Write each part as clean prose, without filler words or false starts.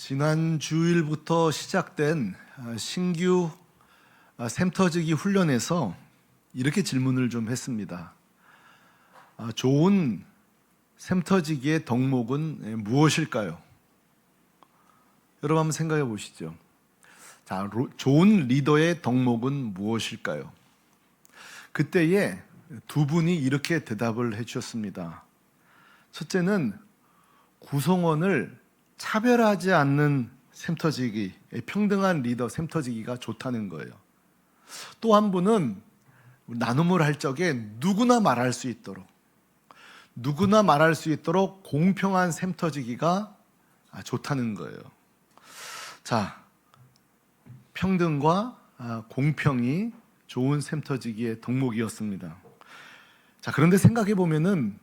지난 주일부터 시작된 신규 샘터지기 훈련에서 이렇게 질문을 좀 했습니다. 좋은 샘터지기의 덕목은 무엇일까요? 여러분 한번 생각해 보시죠. 자, 좋은 리더의 덕목은 무엇일까요? 그때에 두 분이 이렇게 대답을 해주셨습니다. 첫째는 구성원을 차별하지 않는 샘터지기, 평등한 리더 샘터지기가 좋다는 거예요. 또 한 분은 나눔을 할 적에 누구나 말할 수 있도록 공평한 샘터지기가 좋다는 거예요. 자, 평등과 공평이 좋은 샘터지기의 덕목이었습니다. 자, 그런데 생각해 보면은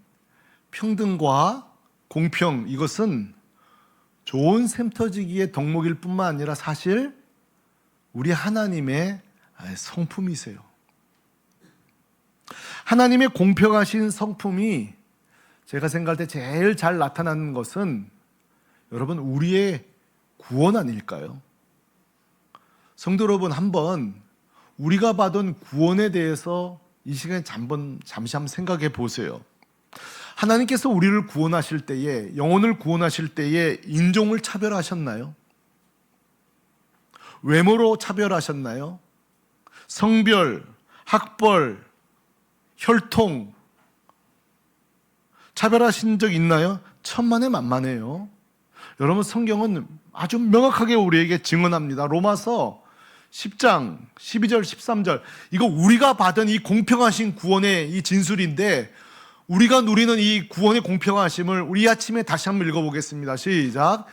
평등과 공평, 이것은 좋은 샘터지기의 덕목일 뿐만 아니라 사실 우리 하나님의 성품이세요. 하나님의 공평하신 성품이 제가 생각할 때 제일 잘 나타나는 것은 여러분 우리의 구원 아닐까요? 성도 여러분, 한번 우리가 받은 구원에 대해서 이 시간에 잠시 한번 생각해 보세요. 하나님께서 우리를 구원하실 때에, 영혼을 구원하실 때에 인종을 차별하셨나요? 외모로 차별하셨나요? 성별, 학벌, 혈통 차별하신 적 있나요? 천만에 만만해요. 여러분, 성경은 아주 명확하게 우리에게 증언합니다. 로마서 10장 12절 13절, 이거 우리가 받은 이 공평하신 구원의 이 진술인데, 우리가 누리는 이 구원의 공평하심을 우리 아침에 다시 한번 읽어보겠습니다. 시작.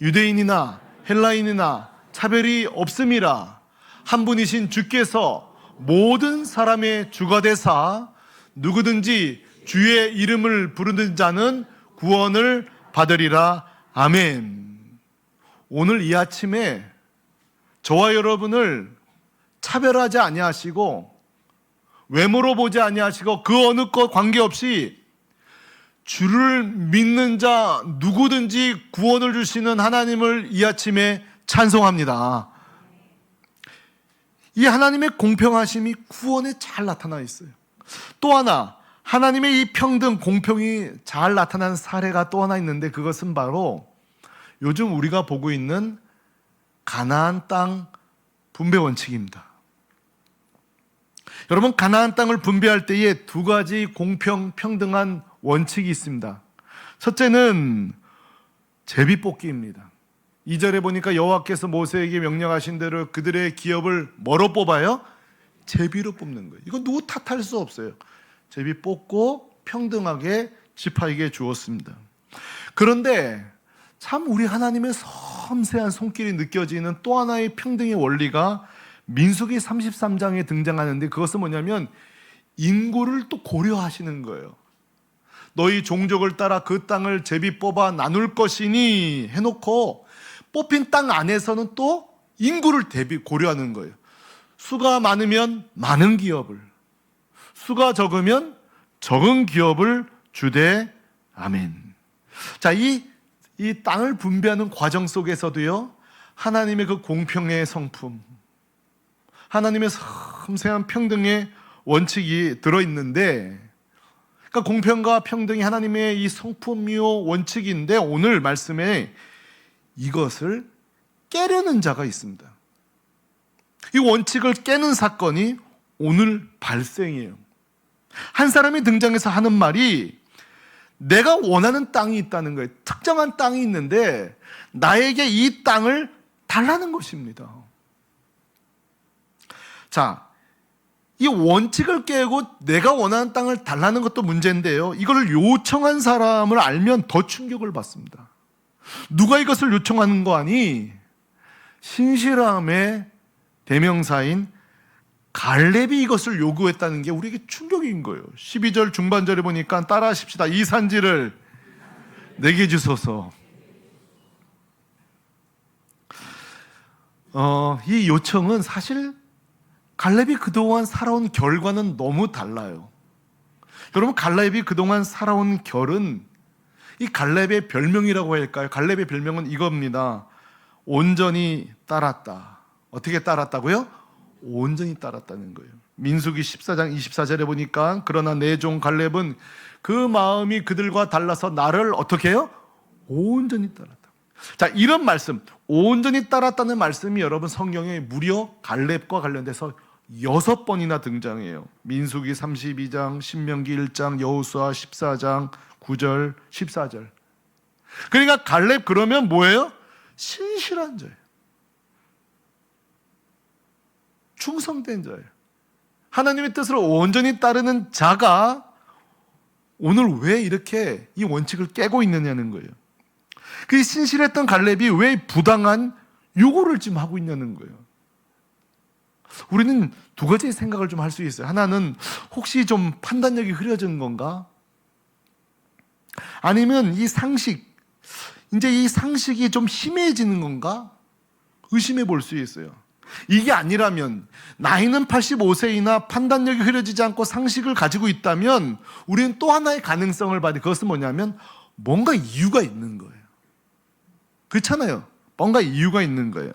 유대인이나 헬라인이나 차별이 없음이라 한 분이신 주께서 모든 사람의 주가 되사 누구든지 주의 이름을 부르는 자는 구원을 받으리라. 아멘. 오늘 이 아침에 저와 여러분을 차별하지 아니하시고 외모로 보지 아니하시고 그 어느 것 관계없이 주를 믿는 자 누구든지 구원을 주시는 하나님을 이 아침에 찬송합니다. 이 하나님의 공평하심이 구원에 잘 나타나 있어요. 또 하나, 하나님의 이 평등, 공평이 잘 나타난 사례가 또 하나 있는데, 그것은 바로 요즘 우리가 보고 있는 가나안 땅 분배 원칙입니다. 여러분, 가나안 땅을 분배할 때에 두 가지 공평, 평등한 원칙이 있습니다. 첫째는 제비뽑기입니다. 2절에 보니까 여호와께서 모세에게 명령하신 대로 그들의 기업을 뭐로 뽑아요? 제비로 뽑는 거예요. 이건 누구 탓할 수 없어요. 제비 뽑고 평등하게 지파에게 주었습니다. 그런데 참 우리 하나님의 섬세한 손길이 느껴지는 또 하나의 평등의 원리가 민수기 33장에 등장하는데, 그것은 뭐냐면 인구를 또 고려하시는 거예요. 너희 종족을 따라 그 땅을 제비 뽑아 나눌 것이니 해놓고 뽑힌 땅 안에서는 또 인구를 고려하는 거예요. 수가 많으면 많은 기업을, 수가 적으면 적은 기업을 주되. 아멘. 자, 이 땅을 분배하는 과정 속에서도요, 하나님의 그 공평의 성품, 하나님의 섬세한 평등의 원칙이 들어있는데, 그러니까 공평과 평등이 하나님의 이 성품이요 원칙인데, 오늘 말씀에 이것을 깨려는 자가 있습니다. 이 원칙을 깨는 사건이 오늘 발생해요. 한 사람이 등장해서 하는 말이, 내가 원하는 땅이 있다는 거예요. 특정한 땅이 있는데 나에게 이 땅을 달라는 것입니다. 자, 이 원칙을 깨고 내가 원하는 땅을 달라는 것도 문제인데요, 이걸 요청한 사람을 알면 더 충격을 받습니다. 누가 이것을 요청하는 거 아니? 신실함의 대명사인 갈렙이 이것을 요구했다는 게 우리에게 충격인 거예요. 12절 중반절에 보니까 따라 하십시다. 이 산지를 내게 주소서. 이 요청은 사실 갈렙이 그동안 살아온 결과는 너무 달라요. 여러분, 갈렙이 그동안 살아온 결은 이 갈렙의 별명이라고 할까요? 갈렙의 별명은 이겁니다. 온전히 따랐다. 어떻게 따랐다고요? 온전히 따랐다는 거예요. 민수기 14장 24절에 보니까 그러나 내 종 갈렙은 그 마음이 그들과 달라서 나를 어떻게 해요? 온전히 따랐다. 자, 이런 말씀, 온전히 따랐다는 말씀이 여러분 성경에 무려 갈렙과 관련돼서 6번이나 등장해요. 민수기 32장, 신명기 1장, 여호수아 14장 9절, 14절. 그러니까 갈렙 그러면 뭐예요? 신실한 자예요. 충성된 자예요. 하나님의 뜻을 온전히 따르는 자가 오늘 왜 이렇게 이 원칙을 깨고 있느냐는 거예요. 그 신실했던 갈렙이 왜 부당한 요구를 지금 하고 있냐는 거예요. 우리는 두 가지 생각을 좀 할 수 있어요. 하나는 혹시 좀 판단력이 흐려진 건가? 아니면 이 상식, 이제 이 상식이 좀 심해지는 건가? 의심해 볼 수 있어요. 이게 아니라면 나이는 85세이나 판단력이 흐려지지 않고 상식을 가지고 있다면 우리는 또 하나의 가능성을 봐야 돼. 그것은 뭐냐면 뭔가 이유가 있는 거예요. 그렇잖아요. 뭔가 이유가 있는 거예요.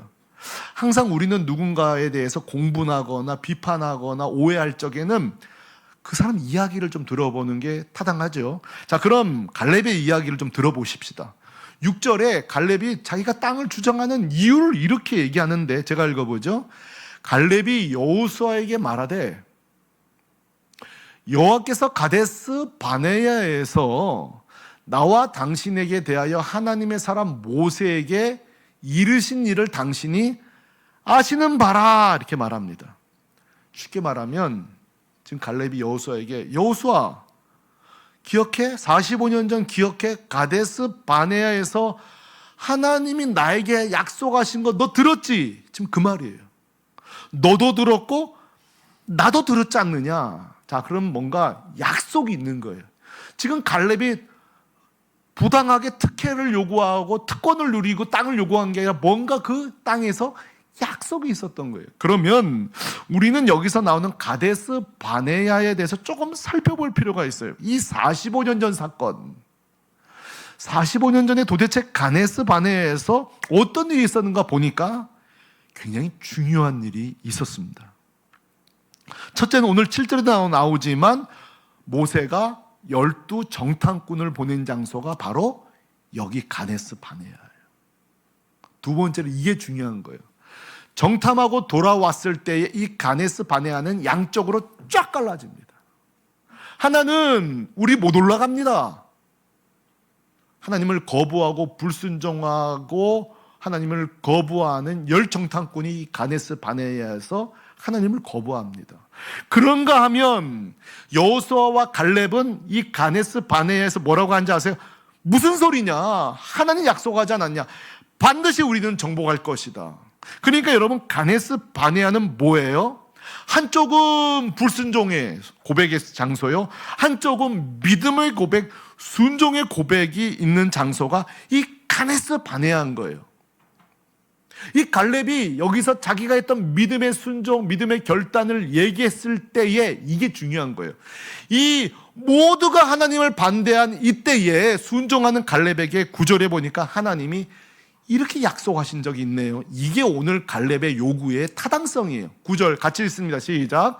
항상 우리는 누군가에 대해서 공분하거나 비판하거나 오해할 적에는 그 사람 이야기를 좀 들어보는 게 타당하죠. 자, 그럼 갈렙의 이야기를 좀 들어보십시다. 6절에 갈렙이 자기가 땅을 주장하는 이유를 이렇게 얘기하는데 제가 읽어보죠. 갈렙이 여호수아에게 말하되 여호와께서 가데스 바네아에서 나와 당신에게 대하여 하나님의 사람 모세에게 이르신 일을 당신이 아시는 바라 이렇게 말합니다. 쉽게 말하면 지금 갈렙이 여호수아에게 여호수아 기억해? 45년 전 기억해? 가데스 바네아에서 하나님이 나에게 약속하신 거 너 들었지? 지금 그 말이에요. 너도 들었고 나도 들었지 않느냐? 자, 그럼 뭔가 약속이 있는 거예요. 지금 갈렙이 부당하게 특혜를 요구하고 특권을 누리고 땅을 요구한 게 아니라 뭔가 그 땅에서 약속이 있었던 거예요. 그러면 우리는 여기서 나오는 가데스 바네아에 대해서 조금 살펴볼 필요가 있어요. 이 45년 전 사건, 45년 전에 도대체 가데스 바네아에서 어떤 일이 있었는가 보니까 굉장히 중요한 일이 있었습니다. 첫째는 오늘 7절에 나오지만 모세가 12 정탐꾼을 보낸 장소가 바로 여기 가데스 바네아예요. 두 번째로 이게 중요한 거예요. 정탐하고 돌아왔을 때의 이 가데스 바네아는 양쪽으로 쫙 갈라집니다. 하나는 우리 못 올라갑니다. 하나님을 거부하고 불순종하고 하나님을 거부하는 10 정탐꾼이 가데스 바네아에서 하나님을 거부합니다. 그런가 하면 여호수아와 갈렙은 이 가데스 바네아에서 뭐라고 하는지 아세요? 무슨 소리냐? 하나님 약속하지 않았냐? 반드시 우리는 정복할 것이다. 그러니까 여러분 가데스 바네아는 뭐예요? 한쪽은 불순종의 고백의 장소요, 한쪽은 믿음의 고백, 순종의 고백이 있는 장소가 이 가데스 바네아인 거예요. 이 갈렙이 여기서 자기가 했던 믿음의 순종, 믿음의 결단을 얘기했을 때에 이게 중요한 거예요. 이 모두가 하나님을 반대한 이때에 순종하는 갈렙에게 9절에 보니까 하나님이 이렇게 약속하신 적이 있네요. 이게 오늘 갈렙의 요구의 타당성이에요. 9절 같이 읽습니다. 시작.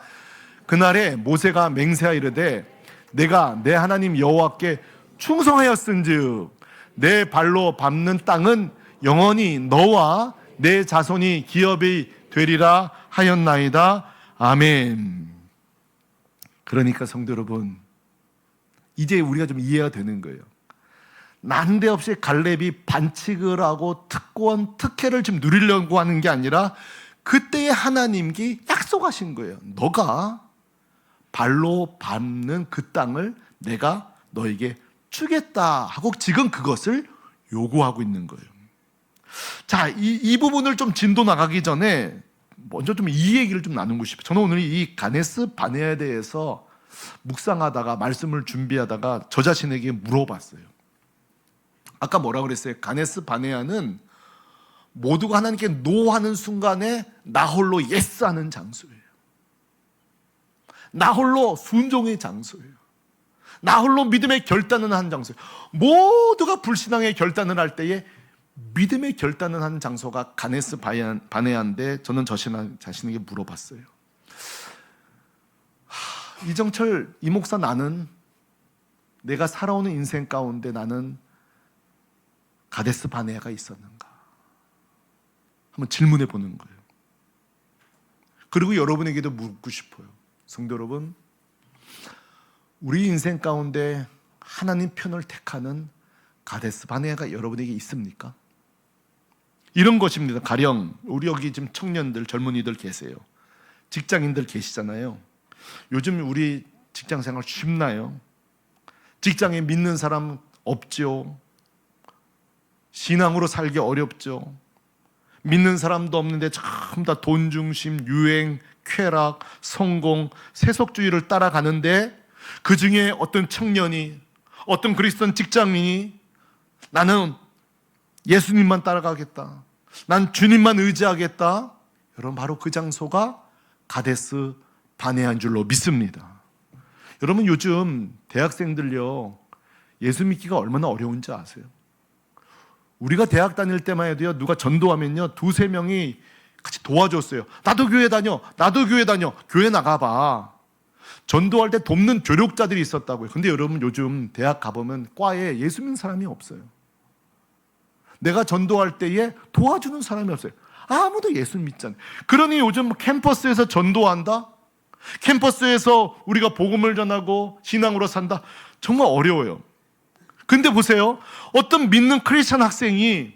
그날에 모세가 맹세하 이르되 내가 내 하나님 여호와께 충성하였은즉 내 발로 밟는 땅은 영원히 너와 내 자손이 기업이 되리라 하였나이다. 아멘. 그러니까 성도 여러분, 이제 우리가 좀 이해가 되는 거예요. 난데없이 갈렙이 반칙을 하고 특권, 특혜를 좀 누리려고 하는 게 아니라 그때의 하나님이 약속하신 거예요. 너가 발로 밟는 그 땅을 내가 너에게 주겠다 하고 지금 그것을 요구하고 있는 거예요. 자, 이 부분을 좀 진도 나가기 전에 먼저 좀 이 얘기를 좀 나누고 싶어요. 저는 오늘 이 가데스 바네아에 대해서 묵상하다가 말씀을 준비하다가 저 자신에게 물어봤어요. 아까 뭐라고 그랬어요? 가데스 바네아는 모두가 하나님께 노하는 순간에 나 홀로 예스하는 장소예요. 나 홀로 순종의 장소예요. 나 홀로 믿음의 결단을 하는 장소예요. 모두가 불신앙의 결단을 할 때에 믿음의 결단을 한 장소가 가데스 바네아인데 저는 자신에게 물어봤어요. 이정철 이 목사, 나는 내가 살아오는 인생 가운데 나는 가데스 바네아가 있었는가? 한번 질문해 보는 거예요. 그리고 여러분에게도 묻고 싶어요. 성도 여러분, 우리 인생 가운데 하나님 편을 택하는 가데스 바네아가 여러분에게 있습니까? 이런 것입니다. 가령 우리 여기 지금 청년들, 젊은이들 계세요. 직장인들 계시잖아요. 요즘 우리 직장 생활 쉽나요? 직장에 믿는 사람 없죠. 신앙으로 살기 어렵죠. 믿는 사람도 없는데 전부 다 돈 중심, 유행, 쾌락, 성공, 세속주의를 따라가는데 그 중에 어떤 청년이, 어떤 그리스도인 직장인이 나는 예수님만 따라가겠다, 난 주님만 의지하겠다. 여러분, 바로 그 장소가 가데스 바네아인 줄로 믿습니다. 여러분, 요즘 대학생들요, 예수 믿기가 얼마나 어려운지 아세요? 우리가 대학 다닐 때만 해도요, 누가 전도하면요, 두세 명이 같이 도와줬어요. 나도 교회 다녀, 나도 교회 다녀. 교회 나가봐. 전도할 때 돕는 조력자들이 있었다고요. 근데 여러분, 요즘 대학 가보면 과에 예수 믿는 사람이 없어요. 내가 전도할 때에 도와주는 사람이 없어요. 아무도 예수 믿잖아요. 그러니 요즘 캠퍼스에서 전도한다? 캠퍼스에서 우리가 복음을 전하고 신앙으로 산다? 정말 어려워요. 근데 보세요. 어떤 믿는 크리스천 학생이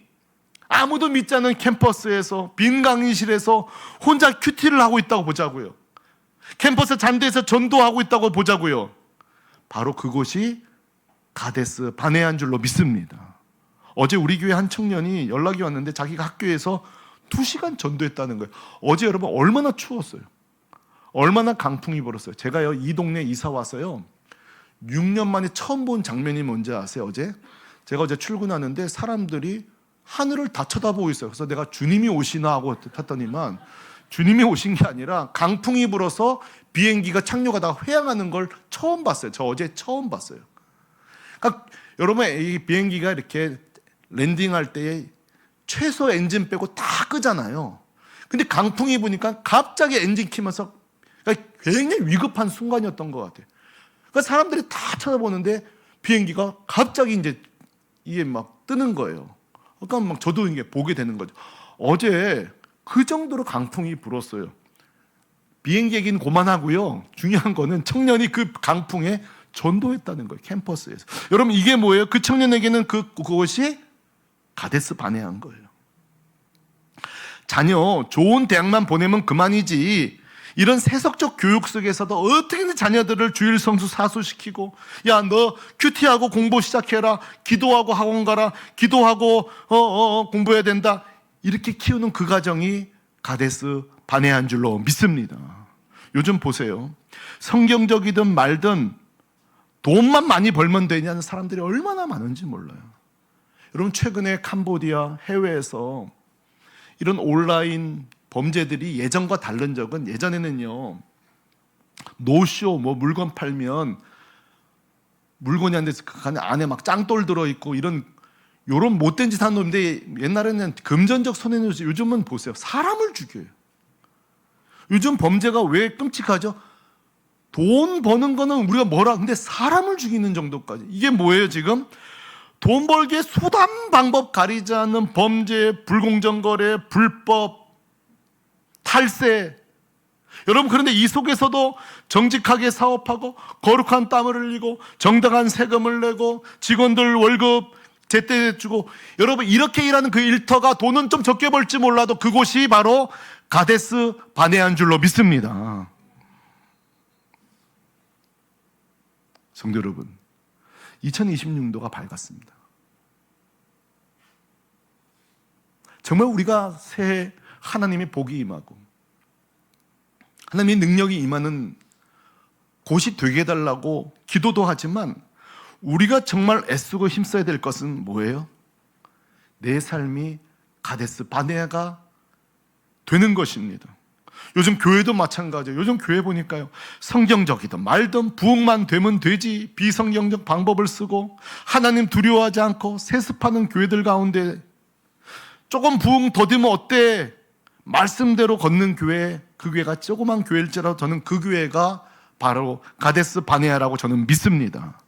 아무도 믿지 않는 캠퍼스에서, 빈 강의실에서 혼자 큐티를 하고 있다고 보자고요. 캠퍼스 잔디에서 전도하고 있다고 보자고요. 바로 그곳이 가데스 바네아인 줄로 믿습니다. 어제 우리 교회 한 청년이 연락이 왔는데 자기가 학교에서 2시간 전도했다는 거예요. 어제 여러분 얼마나 추웠어요. 얼마나 강풍이 불었어요. 제가요, 이 동네 이사 와서요, 6년 만에 처음 본 장면이 뭔지 아세요? 제가 어제 출근하는데 사람들이 하늘을 다 쳐다보고 있어요. 그래서 내가 주님이 오시나 하고 탔더니만 주님이 오신 게 아니라 강풍이 불어서 비행기가 착륙하다가 회항하는 걸 처음 봤어요. 저 어제 처음 봤어요. 그러니까 여러분, 이 비행기가 이렇게 랜딩할 때에 최소 엔진 빼고 다 끄잖아요. 근데 강풍이 부니까 갑자기 엔진 키면서, 그러니까 굉장히 위급한 순간이었던 것 같아요. 그러니까 사람들이 다 쳐다보는데 비행기가 갑자기 이제 이게 막 뜨는 거예요. 그러니까 막 저도 이게 보게 되는 거죠. 어제 그 정도로 강풍이 불었어요. 비행기 얘기는 그만하고요. 중요한 거는 청년이 그 강풍에 전도했다는 거예요. 캠퍼스에서. 여러분, 이게 뭐예요? 그 청년에게는 그것이 가데스 바네아인 거예요. 자녀 좋은 대학만 보내면 그만이지, 이런 세속적 교육 속에서도 어떻게든 자녀들을 주일 성수 사수시키고, 야, 너 큐티하고 공부 시작해라, 기도하고 학원 가라, 기도하고 공부해야 된다, 이렇게 키우는 그 가정이 가데스 바네아인 줄로 믿습니다. 요즘 보세요. 성경적이든 말든 돈만 많이 벌면 되냐는 사람들이 얼마나 많은지 몰라요. 여러분, 최근에 캄보디아 해외에서 이런 온라인 범죄들이 예전과 다른 적은, 예전에는요, 노쇼, 물건 팔면 물건이 안 돼서 그 안에 막 짱돌 들어있고 이런 못된 짓 하는 놈인데, 옛날에는 금전적 손해는, 요즘은 보세요. 사람을 죽여요. 요즘 범죄가 왜 끔찍하죠? 돈 버는 거는 우리가 근데 사람을 죽이는 정도까지. 이게 뭐예요, 지금? 돈 벌기의 수단 방법 가리지 않는 범죄, 불공정 거래, 불법, 탈세. 여러분, 그런데 이 속에서도 정직하게 사업하고 거룩한 땀을 흘리고 정당한 세금을 내고 직원들 월급 제때 주고, 여러분, 이렇게 일하는 그 일터가 돈은 좀 적게 벌지 몰라도 그곳이 바로 가데스 바네아인 줄로 믿습니다. 성도 여러분, 2026년도가 밝았습니다. 정말 우리가 새해 하나님의 복이 임하고 하나님의 능력이 임하는 곳이 되게 해달라고 기도도 하지만, 우리가 정말 애쓰고 힘써야 될 것은 뭐예요? 내 삶이 가데스 바네아가 되는 것입니다. 요즘 교회도 마찬가지예요. 요즘 교회 보니까요, 성경적이든 말든 부흥만 되면 되지, 비성경적 방법을 쓰고 하나님 두려워하지 않고 세습하는 교회들 가운데 조금 부흥 더디면 어때? 말씀대로 걷는 교회, 그 교회가 조그만 교회일지라도 저는 그 교회가 바로 가데스 바네아라고 저는 믿습니다.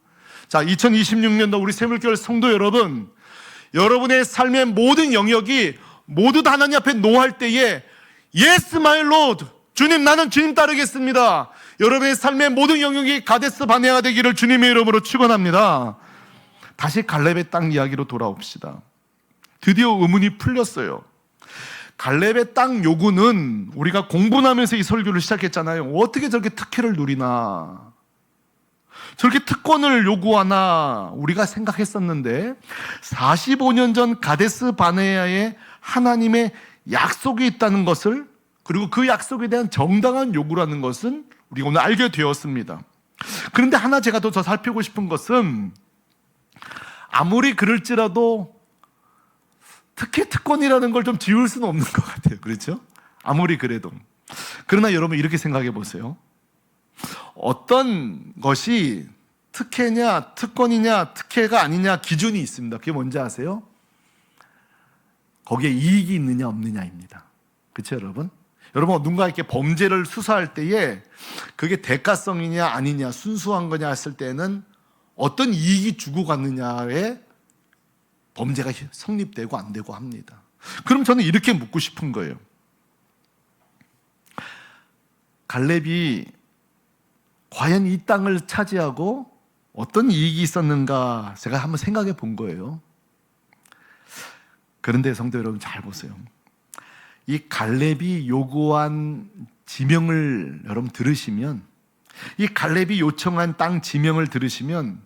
자, 2026년도 우리 새물교회 성도 여러분, 여러분의 삶의 모든 영역이 모두 다 하나님 앞에 노할 때에 Yes, my Lord, 주님, 나는 주님 따르겠습니다. 여러분의 삶의 모든 영역이 가데스 바네아가 되기를 주님의 이름으로 축원합니다. 다시 갈렙의 땅 이야기로 돌아옵시다. 드디어 의문이 풀렸어요. 갈렙의 땅 요구는 우리가 공분하면서 이 설교를 시작했잖아요. 어떻게 저렇게 특혜를 누리나, 저렇게 특권을 요구하나 우리가 생각했었는데 45년 전 가데스 바네아에 하나님의 약속이 있다는 것을, 그리고 그 약속에 대한 정당한 요구라는 것은 우리가 오늘 알게 되었습니다. 그런데 하나 제가 더 살피고 싶은 것은, 아무리 그럴지라도 특권이라는 걸 좀 지울 수는 없는 것 같아요. 그렇죠? 아무리 그래도. 그러나 여러분 이렇게 생각해 보세요. 어떤 것이 특혜냐, 특권이냐, 특혜가 아니냐 기준이 있습니다. 그게 뭔지 아세요? 거기에 이익이 있느냐 없느냐입니다. 그렇죠, 여러분? 여러분 누군가 이렇게 범죄를 수사할 때에 그게 대가성이냐 아니냐, 순수한 거냐 했을 때는 어떤 이익이 주고 갔느냐에 범죄가 성립되고 안 되고 합니다. 그럼 저는 이렇게 묻고 싶은 거예요. 갈렙이 과연 이 땅을 차지하고 어떤 이익이 있었는가 제가 한번 생각해 본 거예요. 그런데 성도 여러분 잘 보세요. 이 갈렙이 요구한 지명을 여러분 들으시면, 이 갈렙이 요청한 땅 지명을 들으시면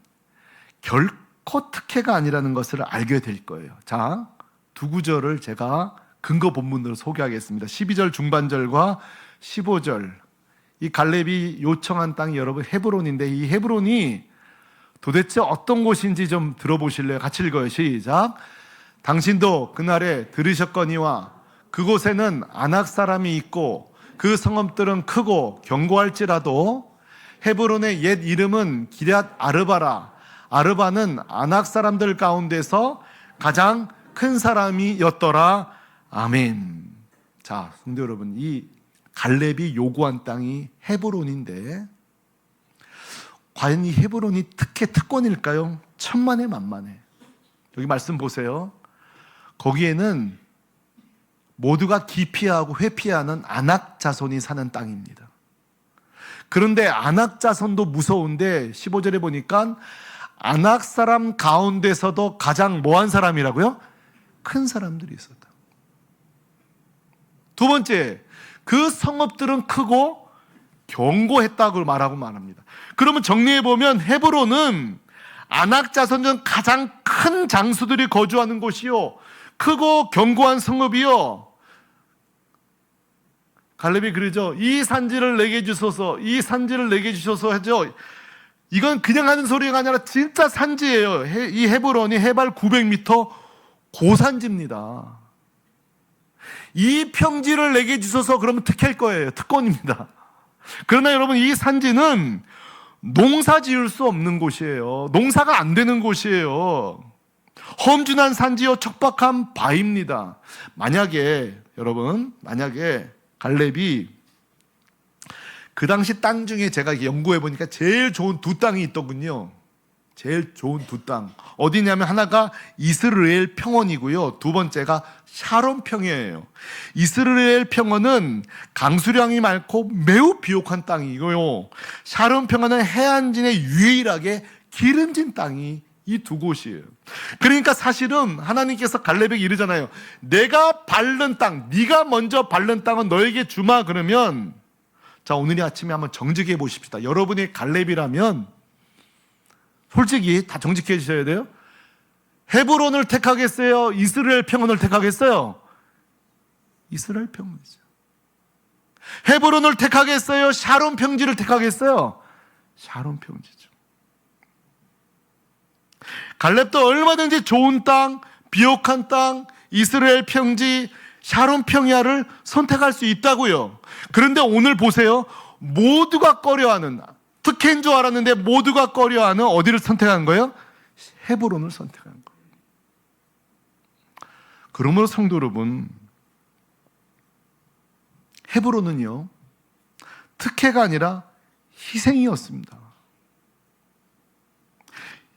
결코 특혜가 아니라는 것을 알게 될 거예요. 자, 두 구절을 제가 근거 본문으로 소개하겠습니다. 12절 중반절과 15절. 이 갈렙이 요청한 땅이 여러분 헤브론인데, 이 헤브론이 도대체 어떤 곳인지 좀 들어보실래요? 같이 읽어요. 시작. 당신도 그날에 들으셨거니와 그곳에는 아낙 사람이 있고 그 성읍들은 크고 견고할지라도 헤브론의 옛 이름은 기럇 아르바라. 아르바는 아낙 사람들 가운데서 가장 큰 사람이었더라. 아멘. 자, 성도 여러분, 이 갈렙이 요구한 땅이 헤브론인데 과연 이 헤브론이 특권일까요? 천만에 만만해. 여기 말씀 보세요. 거기에는 모두가 기피하고 회피하는 아낙 자손이 사는 땅입니다. 그런데 아낙 자손도 무서운데 15절에 보니까 아낙 사람 가운데서도 가장 뭐한 사람이라고요? 큰 사람들이 있었다. 두 번째, 그 성읍들은 크고 견고했다고 말합니다. 그러면 정리해보면 헤브론은 아낙 자손 중 가장 큰 장수들이 거주하는 곳이요, 크고 견고한 성읍이요. 갈렙이 그러죠. 이 산지를 내게 주소서, 이 산지를 내게 주소서 하죠. 이건 그냥 하는 소리가 아니라 진짜 산지예요. 이 헤브론이 해발 900m 고산지입니다. 이 평지를 내게 주소서 그러면 특혜일 거예요. 특권입니다. 그러나 여러분, 이 산지는 농사 지을 수 없는 곳이에요. 농사가 안 되는 곳이에요. 험준한 산지요, 척박한 바위입니다. 만약에 갈렙이 그 당시 땅 중에 제가 연구해 보니까 제일 좋은 두 땅이 있더군요. 제일 좋은 두 땅. 어디냐면 하나가 이스라엘 평원이고요. 두 번째가 샤론 평이에요. 이스라엘 평원은 강수량이 많고 매우 비옥한 땅이고요. 샤론 평원은 해안진에 유일하게 기름진 땅이 이 두 곳이에요. 그러니까 사실은 하나님께서 갈렙에게 이르잖아요. 내가 밟는 땅, 네가 먼저 밟는 땅은 너에게 주마. 그러면 자, 오늘 아침에 한번 정직해 보십시다. 여러분이 갈렙이라면 솔직히 다 정직해 주셔야 돼요. 헤브론을 택하겠어요? 이스라엘 평원을 택하겠어요? 이스라엘 평원이죠. 헤브론을 택하겠어요? 샤론 평지를 택하겠어요? 샤론 평지죠. 갈렙도 얼마든지 좋은 땅, 비옥한 땅, 이스라엘 평지, 샤론 평야를 선택할 수 있다고요. 그런데 오늘 보세요. 모두가 꺼려하는, 특혜인 줄 알았는데 모두가 꺼려하는 어디를 선택한 거예요? 헤브론을 선택한 거예요. 그러므로 성도 여러분, 헤브론은요, 특혜가 아니라 희생이었습니다.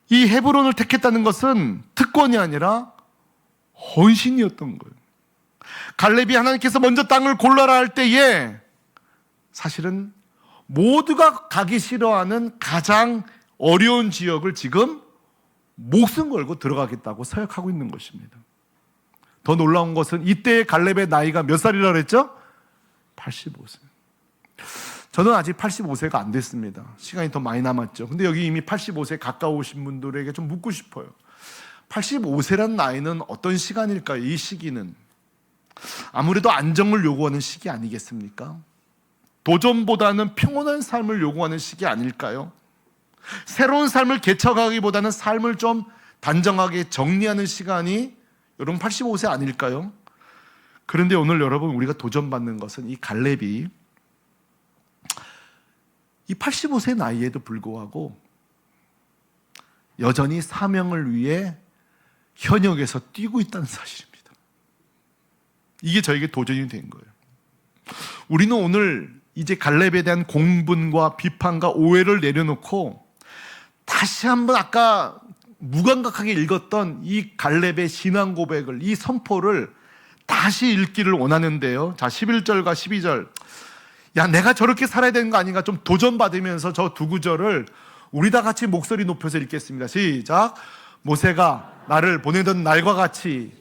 이 헤브론을 택했다는 것은 특권이 아니라 헌신이었던 거예요. 갈렙이 하나님께서 먼저 땅을 골라라 할 때에 사실은 모두가 가기 싫어하는 가장 어려운 지역을 지금 목숨 걸고 들어가겠다고 서약하고 있는 것입니다. 더 놀라운 것은 이때 갈렙의 나이가 몇 살이라고 그랬죠? 85세. 저는 아직 85세가 안 됐습니다. 시간이 더 많이 남았죠. 근데 여기 이미 85세 가까우신 분들에게 좀 묻고 싶어요. 85세란 나이는 어떤 시간일까요? 이 시기는 아무래도 안정을 요구하는 시기 아니겠습니까? 도전보다는 평온한 삶을 요구하는 시기 아닐까요? 새로운 삶을 개척하기보다는 삶을 좀 단정하게 정리하는 시간이 여러분 85세 아닐까요? 그런데 오늘 여러분 우리가 도전받는 것은 이 갈렙이 이 85세 나이에도 불구하고 여전히 사명을 위해 현역에서 뛰고 있다는 사실입니다. 이게 저에게 도전이 된 거예요. 우리는 오늘 이제 갈렙에 대한 공분과 비판과 오해를 내려놓고 다시 한번 아까 무감각하게 읽었던 이 갈렙의 신앙 고백을, 이 선포를 다시 읽기를 원하는데요. 자, 11절과 12절. 야, 내가 저렇게 살아야 되는 거 아닌가 좀 도전받으면서 저 두 구절을 우리 다 같이 목소리 높여서 읽겠습니다. 시작. 모세가 나를 보내던 날과 같이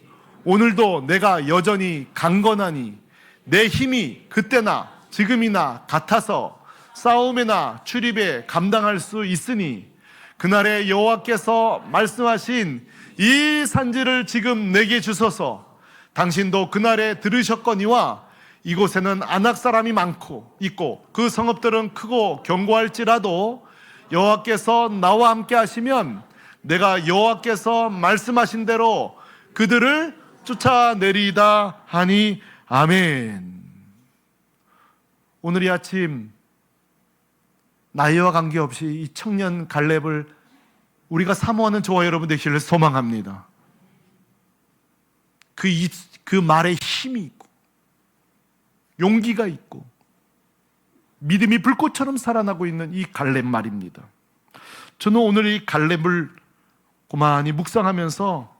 오늘도 내가 여전히 강건하니 내 힘이 그때나 지금이나 같아서 싸움에나 출입에 감당할 수 있으니 그날에 여호와께서 말씀하신 이 산지를 지금 내게 주소서. 당신도 그날에 들으셨거니와 이곳에는 아낙 사람이 많고 있고 그 성읍들은 크고 견고할지라도 여호와께서 나와 함께 하시면 내가 여호와께서 말씀하신 대로 그들을 쫓아내리이다 하니 아멘. 오늘 이 아침 나이와 관계없이 이 청년 갈렙을 우리가 사모하는 저와 여러분 되시기를 소망합니다. 그 말에 힘이 있고 용기가 있고 믿음이 불꽃처럼 살아나고 있는 이 갈렙 말입니다. 저는 오늘 이 갈렙을 고만히 묵상하면서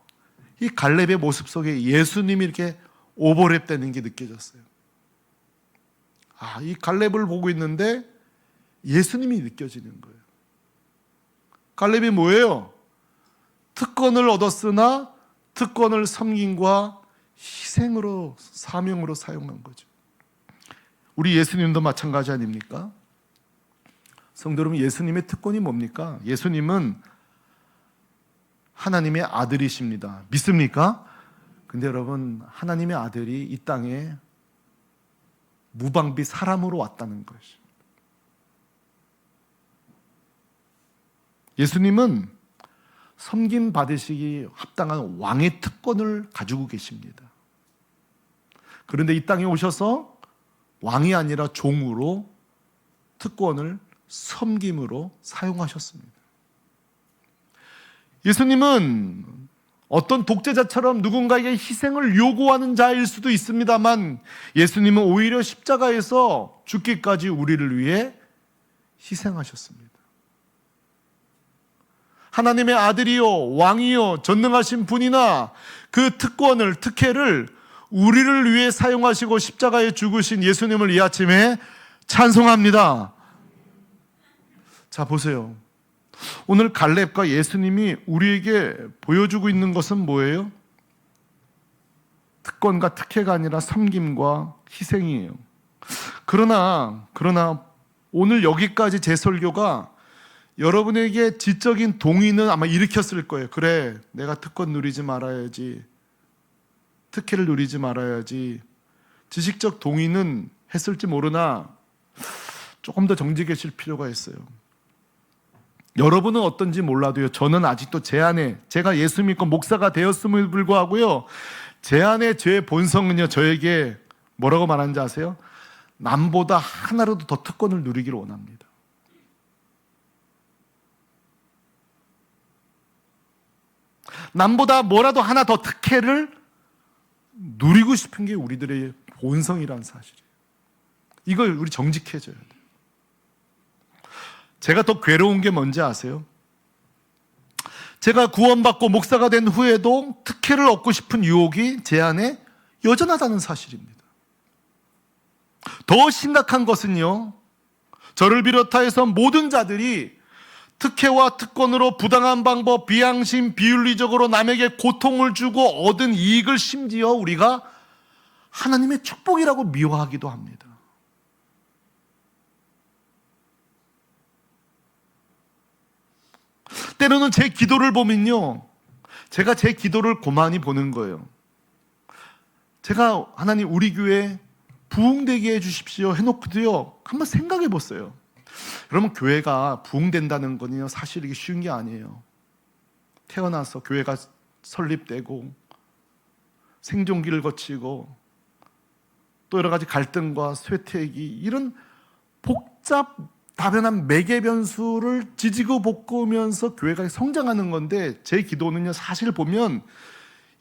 이 갈렙의 모습 속에 예수님이 이렇게 오버랩되는 게 느껴졌어요. 이 갈렙을 보고 있는데 예수님이 느껴지는 거예요. 갈렙이 뭐예요? 특권을 얻었으나 특권을 섬김과 희생으로, 사명으로 사용한 거죠. 우리 예수님도 마찬가지 아닙니까? 성도 여러분, 예수님의 특권이 뭡니까? 예수님은 하나님의 아들이십니다. 믿습니까? 근데 여러분, 하나님의 아들이 이 땅에 무방비 사람으로 왔다는 것이죠. 예수님은 섬김 받으시기 합당한 왕의 특권을 가지고 계십니다. 그런데 이 땅에 오셔서 왕이 아니라 종으로 특권을 섬김으로 사용하셨습니다. 예수님은 어떤 독재자처럼 누군가에게 희생을 요구하는 자일 수도 있습니다만 예수님은 오히려 십자가에서 죽기까지 우리를 위해 희생하셨습니다. 하나님의 아들이요 왕이요 전능하신 분이나 그 특권을, 특혜를 우리를 위해 사용하시고 십자가에 죽으신 예수님을 이 아침에 찬송합니다. 자, 보세요. 오늘 갈렙과 예수님이 우리에게 보여주고 있는 것은 뭐예요? 특권과 특혜가 아니라 섬김과 희생이에요. 그러나 오늘 여기까지 제 설교가 여러분에게 지적인 동의는 아마 일으켰을 거예요. 그래, 내가 특권 누리지 말아야지, 특혜를 누리지 말아야지. 지식적 동의는 했을지 모르나 조금 더 정직해질 필요가 있어요. 여러분은 어떤지 몰라도요, 저는 아직도 제 안에, 제가 예수 믿고 목사가 되었음을 불구하고요, 제 안에 제 본성은요, 저에게 뭐라고 말하는지 아세요? 남보다 하나라도 더 특권을 누리기를 원합니다. 남보다 뭐라도 하나 더 특혜를 누리고 싶은 게 우리들의 본성이라는 사실이에요. 이걸 우리 정직해져야 돼요. 제가 더 괴로운 게 뭔지 아세요? 제가 구원받고 목사가 된 후에도 특혜를 얻고 싶은 유혹이 제 안에 여전하다는 사실입니다. 더 심각한 것은요, 저를 비롯하여서 모든 자들이 특혜와 특권으로 부당한 방법, 비양심, 비윤리적으로 남에게 고통을 주고 얻은 이익을 심지어 우리가 하나님의 축복이라고 미워하기도 합니다. 때로는 제 기도를 보면요, 제가 제 기도를 고만히 보는 거예요. 제가 하나님 우리 교회 부흥되게 해주십시오 해놓고도요, 한번 생각해 보세요. 여러분, 교회가 부흥된다는 거는요, 사실 이게 쉬운 게 아니에요. 태어나서 교회가 설립되고 생존기를 거치고 또 여러 가지 갈등과 쇠퇴기, 이런 복잡다변한 매개 변수를 지지고 볶으면서 교회가 성장하는 건데, 제 기도는요, 사실 보면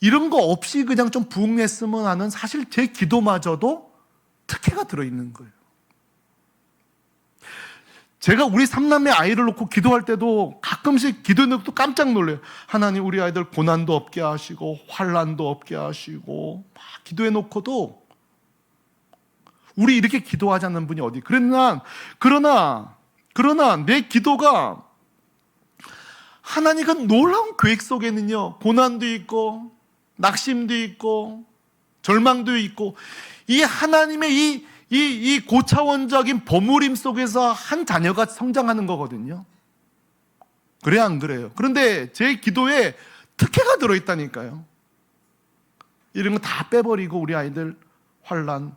이런 거 없이 그냥 좀 부흥했으면 하는, 사실 제 기도마저도 특혜가 들어있는 거예요. 제가 우리 삼남매 아이를 놓고 기도할 때도 가끔씩 기도해 놓고 깜짝 놀래요. 하나님 우리 아이들 고난도 없게 하시고 환난도 없게 하시고, 막 기도해 놓고도 우리 이렇게 기도하지 않는 분이 어디. 그러나 내 기도가 하나님의 놀라운 계획 속에는요, 고난도 있고 낙심도 있고 절망도 있고, 이 하나님의 이 고차원적인 버무림 속에서 한 자녀가 성장하는 거거든요. 그래 안 그래요? 그런데 제 기도에 특혜가 들어있다니까요. 이런 거 다 빼버리고 우리 아이들 환난,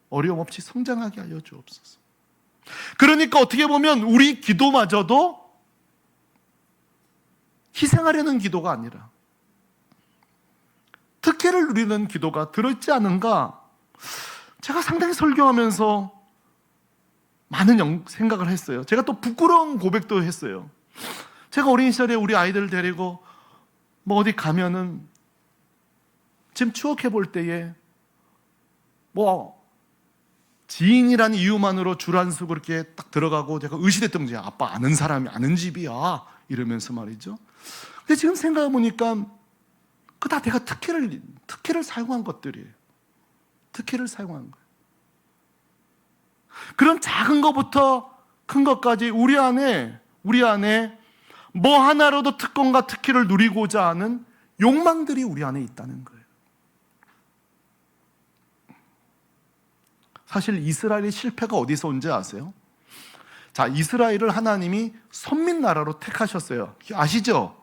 어려움 없이 성장하게 하여 주옵소서. 그러니까 어떻게 보면 우리 기도마저도 희생하려는 기도가 아니라 특혜를 누리는 기도가 들어있지 않은가, 제가 상당히 설교하면서 많은 생각을 했어요. 제가 또 부끄러운 고백도 했어요. 제가 어린 시절에 우리 아이들 데리고 뭐 어디 가면은, 지금 추억해 볼 때에 뭐 지인이라는 이유만으로 줄 안 서고 그렇게 딱 들어가고, 제가 의심했던 거죠. 아빠 아는 사람이 아는 집이야 이러면서 말이죠. 근데 지금 생각해 보니까 그 다 내가 특혜를 사용한 것들이에요. 특혜를 사용한 거예요. 그런 작은 것부터 큰 것까지 우리 안에 뭐 하나로도 특권과 특혜를 누리고자 하는 욕망들이 우리 안에 있다는 거예요. 사실 이스라엘의 실패가 어디서 온지 아세요? 자, 이스라엘을 하나님이 선민 나라로 택하셨어요. 아시죠?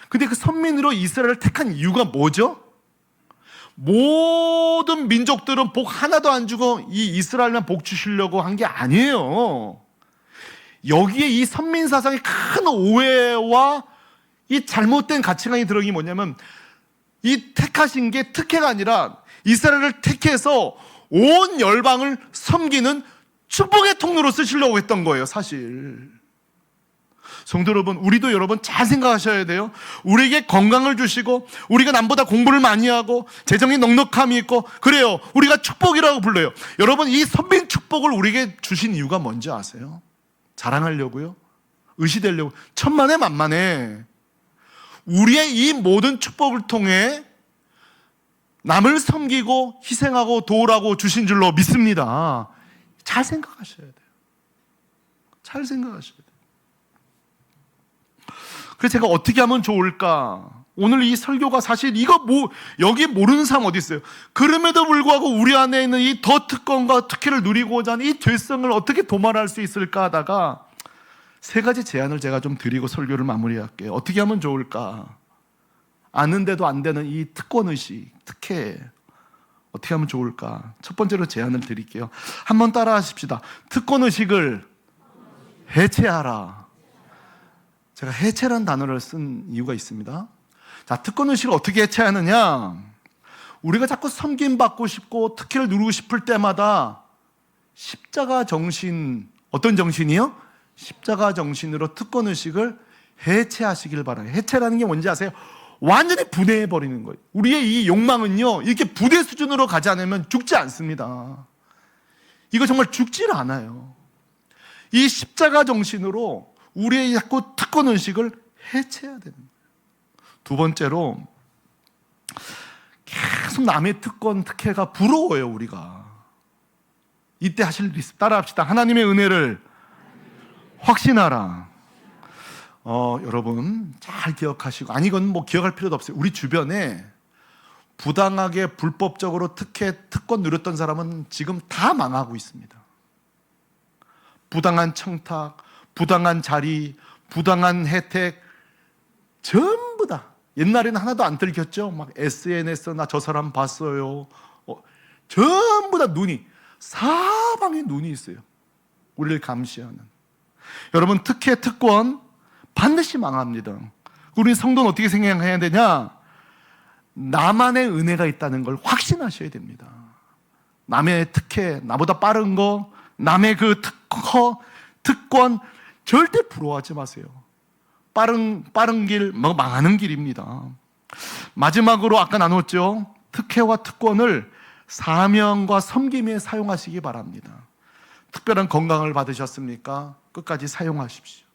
근데 그 선민으로 이스라엘을 택한 이유가 뭐죠? 모든 민족들은 복 하나도 안 주고 이 이스라엘만 복 주시려고 한 게 아니에요. 여기에 이 선민 사상의 큰 오해와 이 잘못된 가치관이 들어간 게 뭐냐면, 이 택하신 게 특혜가 아니라 이스라엘을 택해서 온 열방을 섬기는 축복의 통로로 쓰시려고 했던 거예요, 사실. 성도 여러분, 우리도 여러분 잘 생각하셔야 돼요. 우리에게 건강을 주시고, 우리가 남보다 공부를 많이 하고 재정이 넉넉함이 있고, 그래요, 우리가 축복이라고 불러요. 여러분, 이 선민 축복을 우리에게 주신 이유가 뭔지 아세요? 자랑하려고요? 의시되려고? 천만에 만만에 우리의 이 모든 축복을 통해 남을 섬기고 희생하고 도우라고 주신 줄로 믿습니다. 잘 생각하셔야 돼요. 잘 생각하셔야 돼요. 그래서 제가 어떻게 하면 좋을까? 오늘 이 설교가 사실 여기 모르는 사람 어디 있어요? 그럼에도 불구하고 우리 안에 있는 이 더 특권과 특혜를 누리고자 하는 이 죄성을 어떻게 도말할 수 있을까 하다가 세 가지 제안을 제가 좀 드리고 설교를 마무리할게요. 어떻게 하면 좋을까? 아는데도 안 되는 이 특권의식, 특혜, 어떻게 하면 좋을까? 첫 번째로 제안을 드릴게요. 한번 따라 하십시다. 특권의식을 해체하라. 제가 해체라는 단어를 쓴 이유가 있습니다. 자, 특권의식을 어떻게 해체하느냐? 우리가 자꾸 섬김받고 싶고 특혜를 누리고 싶을 때마다 십자가 정신, 어떤 정신이요? 십자가 정신으로 특권의식을 해체하시길 바라요. 해체라는 게 뭔지 아세요? 완전히 분해해 버리는 거예요. 우리의 이 욕망은요, 이렇게 부대 수준으로 가지 않으면 죽지 않습니다. 이거 정말 죽질 않아요. 이 십자가 정신으로 우리의 자꾸 특권 의식을 해체해야 되는 거예요. 두 번째로, 계속 남의 특권, 특혜가 부러워요, 우리가. 이때 하실 일이 있습니다. 따라합시다. 하나님의 은혜를 확신하라. 여러분 잘 기억하시고, 아니 이건 뭐 기억할 필요도 없어요. 우리 주변에 부당하게 불법적으로 특권 누렸던 사람은 지금 다 망하고 있습니다. 부당한 청탁, 부당한 자리, 부당한 혜택, 전부 다. 옛날에는 하나도 안 들켰죠. 막 SNS 나 저 사람 봤어요. 전부 다 눈이, 사방에 눈이 있어요. 우리를 감시하는. 여러분, 특혜, 특권 반드시 망합니다. 우리 성도는 어떻게 생각해야 되냐? 나만의 은혜가 있다는 걸 확신하셔야 됩니다. 남의 특혜, 나보다 빠른 거, 남의 그 특권 절대 부러워하지 마세요. 빠른 길, 망하는 길입니다. 마지막으로 아까 나눴죠. 특혜와 특권을 사명과 섬김에 사용하시기 바랍니다. 특별한 건강을 받으셨습니까? 끝까지 사용하십시오.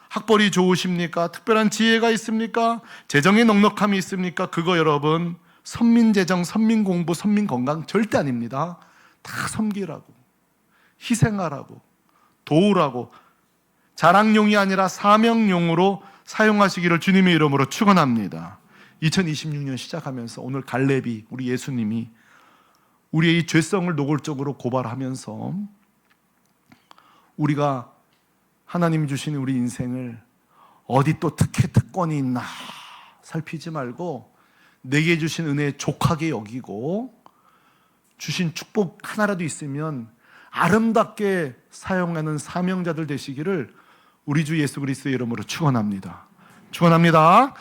학벌이 좋으십니까? 특별한 지혜가 있습니까? 재정의 넉넉함이 있습니까? 그거 여러분, 선민재정, 선민공부, 선민건강 절대 아닙니다. 다 섬기라고, 희생하라고, 도우라고, 자랑용이 아니라 사명용으로 사용하시기를 주님의 이름으로 축원합니다. 2026년 시작하면서 오늘 갈렙이, 우리 예수님이 우리의 이 죄성을 노골적으로 고발하면서 우리가 하나님이 주신 우리 인생을 어디 또 특혜, 특권이 있나 살피지 말고 내게 주신 은혜에 족하게 여기고 주신 축복 하나라도 있으면 아름답게 사용하는 사명자들 되시기를 우리 주 예수 그리스도의 이름으로 축원합니다. 축원합니다.